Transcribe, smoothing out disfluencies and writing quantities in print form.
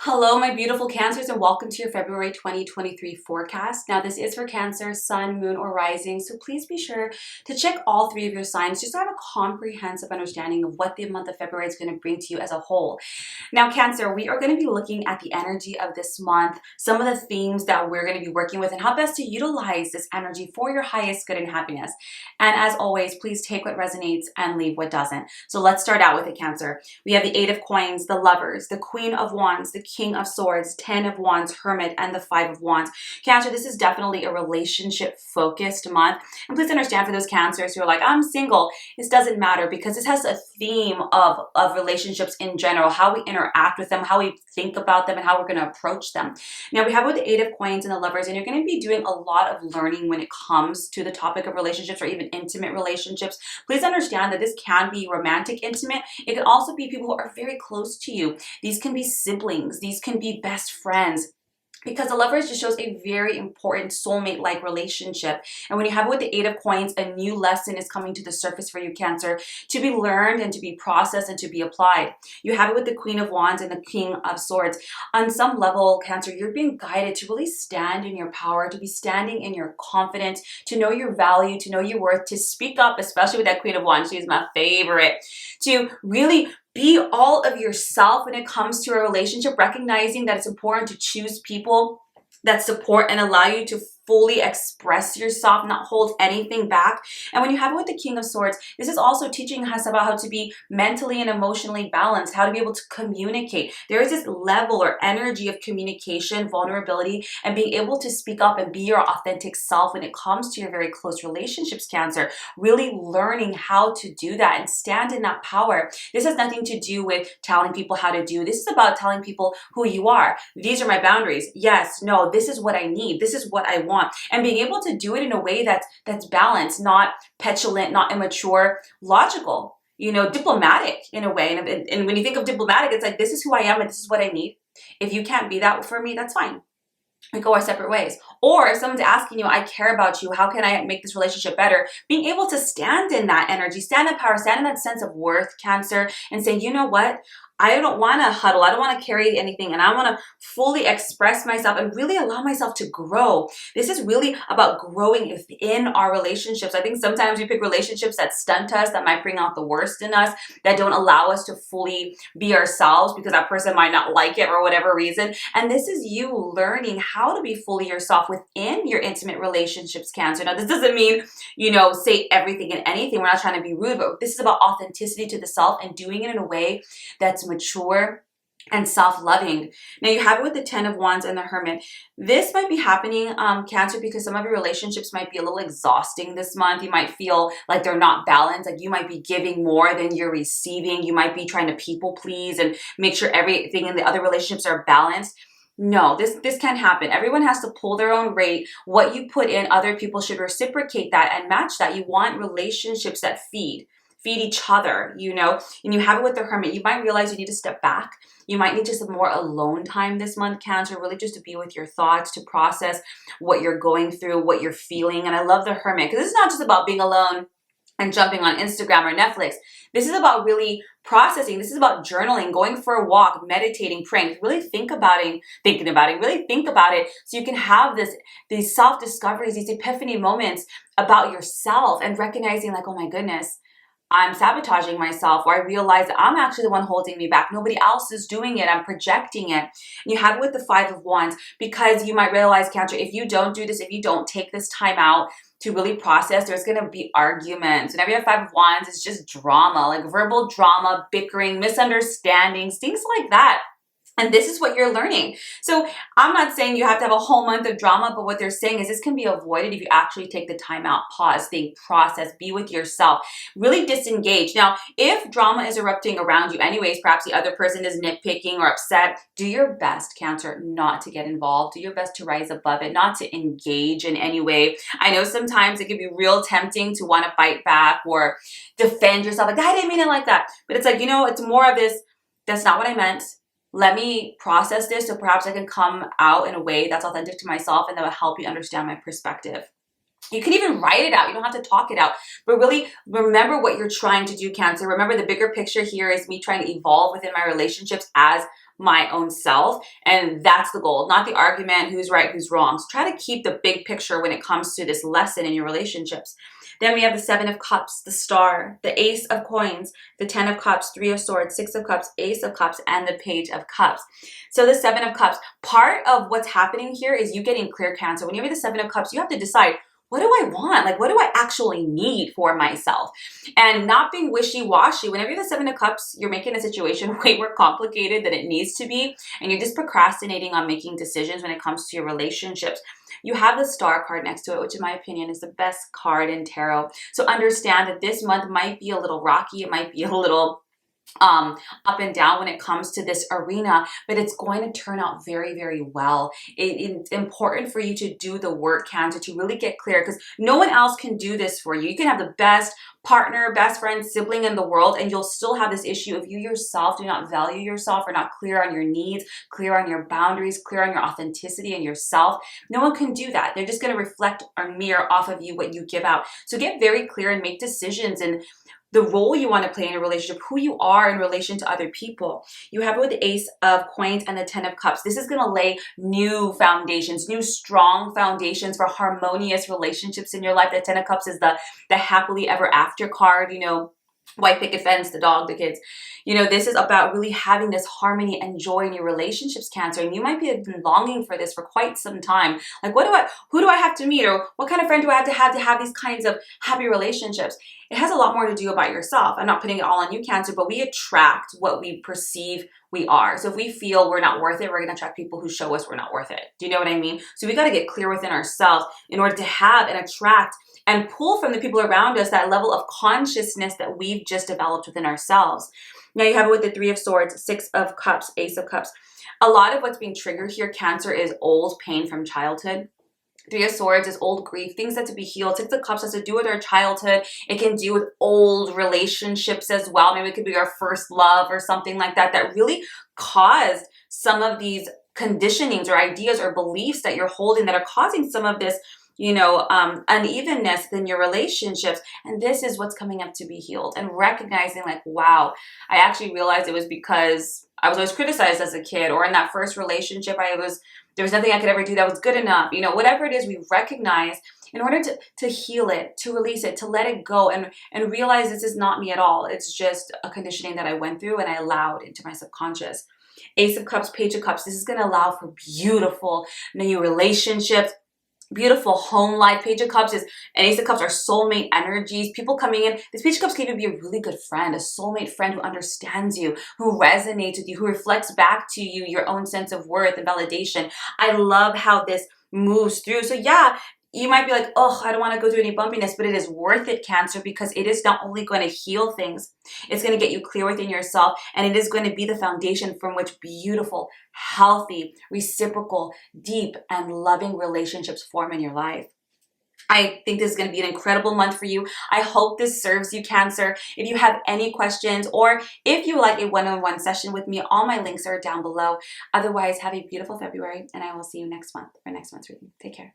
Hello, my beautiful Cancers, and welcome to your February 2023 forecast. Now, this is for Cancer, Sun, Moon, or Rising, so please be sure to check all three of your signs just to have a comprehensive understanding of what the month of February is going to bring to you as a whole. Now, Cancer, we are going to be looking at the energy of this month, some of the themes that we're going to be working with, and how best to utilize this energy for your highest good and happiness. And as always, please take what resonates and leave what doesn't. So let's start out with it, Cancer. We have the Eight of Coins, the Lovers, the Queen of Wands, the King of Swords, Ten of Wands, Hermit, and the Five of Wands. Cancer, this is definitely a relationship-focused month. And please understand for those Cancers who are like, I'm single, this doesn't matter because this has a theme of relationships in general, how we interact with them, how we think about them, and how we're going to approach them. Now, we have with the Eight of Coins and the Lovers, and you're going to be doing a lot of learning when it comes to the topic of relationships or even intimate relationships. Please understand that this can be romantic intimate. It can also be people who are very close to you. These can be siblings. These can be best friends. Because the Lovers just shows a very important soulmate-like relationship. And when you have it with the Eight of Coins, a new lesson is coming to the surface for you, Cancer, to be learned and to be processed and to be applied. You have it with the Queen of Wands and the King of Swords. On some level, Cancer, you're being guided to really stand in your power, to be standing in your confidence, to know your value, to know your worth, to speak up, especially with that Queen of Wands. She's my favorite. To really be all of yourself when it comes to a relationship, recognizing that it's important to choose people that support and allow you to fully express yourself, not hold anything back. And when you have it with the King of Swords, this is also teaching us about how to be mentally and emotionally balanced, how to be able to communicate. There is this level or energy of communication, vulnerability, and being able to speak up and be your authentic self when it comes to your very close relationships, Cancer. Really learning how to do that and stand in that power. This has nothing to do with telling people how to do. This is about telling people who you are. These are my boundaries. Yes, no, this is what I need. This is what I want. And being able to do it in a way that's balanced, not petulant, not immature, logical, diplomatic in a way. And when you think of diplomatic, it's like, this is who I am and this is what I need. If you can't be that for me, that's fine. We go our separate ways. Or if someone's asking you, I care about you, how can I make this relationship better? Being able to stand in that energy, stand in power, stand in that sense of worth, Cancer, and say, you know what? I don't want to huddle. I don't want to carry anything. And I want to fully express myself and really allow myself to grow. This is really about growing within our relationships. I think sometimes we pick relationships that stunt us, that might bring out the worst in us, that don't allow us to fully be ourselves because that person might not like it for whatever reason. And this is you learning how to be fully yourself within your intimate relationships, Cancer. Now, this doesn't mean, say everything and anything. We're not trying to be rude, but this is about authenticity to the self and doing it in a way that's mature and self-loving. Now, you have it with the Ten of Wands and the Hermit. This might be happening, Cancer, because some of your relationships might be a little exhausting this month. You might feel like they're not balanced. Like you might be giving more than you're receiving. You might be trying to people please and make sure everything in the other relationships are balanced. No, this can't happen. Everyone has to pull their own weight. What you put in, other people should reciprocate that and match that. You want relationships that feed each other, and you have it with the Hermit. You might realize you need to step back. You might need just some more alone time this month, Cancer, really just to be with your thoughts, to process what you're going through, what you're feeling. And I love the Hermit because this is not just about being alone and jumping on Instagram or Netflix. This is about really processing. This is about journaling, going for a walk, meditating, praying. Really think about it, really think about it so you can have these self-discoveries, these epiphany moments about yourself and recognizing like, oh my goodness, I'm sabotaging myself, or I realize that I'm actually the one holding me back. Nobody else is doing it. I'm projecting it. And you have it with the Five of Wands because you might realize, Cancer, if you don't do this, if you don't take this time out to really process, there's going to be arguments. Whenever you have Five of Wands, it's just drama, like verbal drama, bickering, misunderstandings, things like that. And this is what you're learning. So I'm not saying you have to have a whole month of drama, but what they're saying is this can be avoided if you actually take the time out, pause, think, process, be with yourself, really disengage. Now, if drama is erupting around you anyways, perhaps the other person is nitpicking or upset, do your best, Cancer, not to get involved. Do your best to rise above it, not to engage in any way. I know sometimes it can be real tempting to want to fight back or defend yourself. Like, I didn't mean it like that. But it's like, it's more of this, that's not what I meant. Let me process this so perhaps I can come out in a way that's authentic to myself and that will help you understand my perspective. You can even write it out. You don't have to talk it out, but really remember what you're trying to do, Cancer. Remember the bigger picture here is me trying to evolve within my relationships as my own self. And that's the goal, not the argument, who's right, who's wrong. So try to keep the big picture when it comes to this lesson in your relationships. Then we have the 7 of Cups, the Star, the Ace of Coins, the 10 of Cups, 3 of Swords, 6 of Cups, Ace of Cups, and the Page of Cups. So the 7 of Cups, part of what's happening here is you getting clear, Cancer. When you have the 7 of Cups, you have to decide, what do I want? Like, what do I actually need for myself? And not being wishy-washy. Whenever you're the 7 of Cups, you're making a situation way more complicated than it needs to be. And you're just procrastinating on making decisions when it comes to your relationships. You have the Star card next to it, which in my opinion is the best card in tarot. So understand that this month might be a little rocky. It might be a little up and down when it comes to this arena, but it's going to turn out very, very well. It's important for you to do the work, Cancer, to really get clear, because no one else can do this for you. You can have the best partner, best friend, sibling in the world, and you'll still have this issue if you yourself do not value yourself, or not clear on your needs, clear on your boundaries, clear on your authenticity and yourself. No one can do that. They're just going to reflect or mirror off of you what you give out. So get very clear and make decisions and the role you want to play in a relationship, who you are in relation to other people. You have it with the Ace of Coins and the 10 of Cups. This is going to lay new foundations, new strong foundations for harmonious relationships in your life. The 10 of Cups is the happily ever after card, you know, white picket fence, the dog, the kids. You know, this is about really having this harmony and joy in your relationships, Cancer. And you might be longing for this for quite some time. Like, who do I have to meet? Or what kind of friend do I have to have these kinds of happy relationships? It has a lot more to do about yourself. I'm not putting it all on you, Cancer, but we attract what we perceive we are. So if we feel we're not worth it, we're going to attract people who show us we're not worth it. Do you know what I mean? So we got to get clear within ourselves in order to have and attract and pull from the people around us that level of consciousness that we've just developed within ourselves. Now you have it with the 3 of Swords, 6 of Cups, Ace of Cups. A lot of what's being triggered here, Cancer, is old pain from childhood. 3 of Swords is old grief, things that to be healed. 6 of Cups has to do with our childhood. It can do with old relationships as well. Maybe it could be our first love or something like that, that really caused some of these conditionings or ideas or beliefs that you're holding that are causing some of this, you know, unevenness in your relationships. And this is what's coming up to be healed, and recognizing like, wow, I actually realized it was because I was always criticized as a kid, or in that first relationship, there was nothing I could ever do that was good enough. You know, whatever it is, we recognize in order to heal it, to release it, to let it go, and realize this is not me at all. It's just a conditioning that I went through and I allowed into my subconscious. Ace of Cups, Page of Cups. This is going to allow for beautiful new relationships, beautiful home life. Page of Cups is, and Ace of Cups are soulmate energies. People coming in. This Page of Cups can even be a really good friend, a soulmate friend who understands you, who resonates with you, who reflects back to you your own sense of worth and validation. I love how this moves through. So yeah, you might be like, oh, I don't want to go through any bumpiness, but it is worth it, Cancer, because it is not only going to heal things, it's going to get you clear within yourself, and it is going to be the foundation from which beautiful, healthy, reciprocal, deep, and loving relationships form in your life. I think this is going to be an incredible month for you. I hope this serves you, Cancer. If you have any questions, or if you like a one-on-one session with me, all my links are down below. Otherwise, have a beautiful February, and I will see you next month for next month's reading. Take care.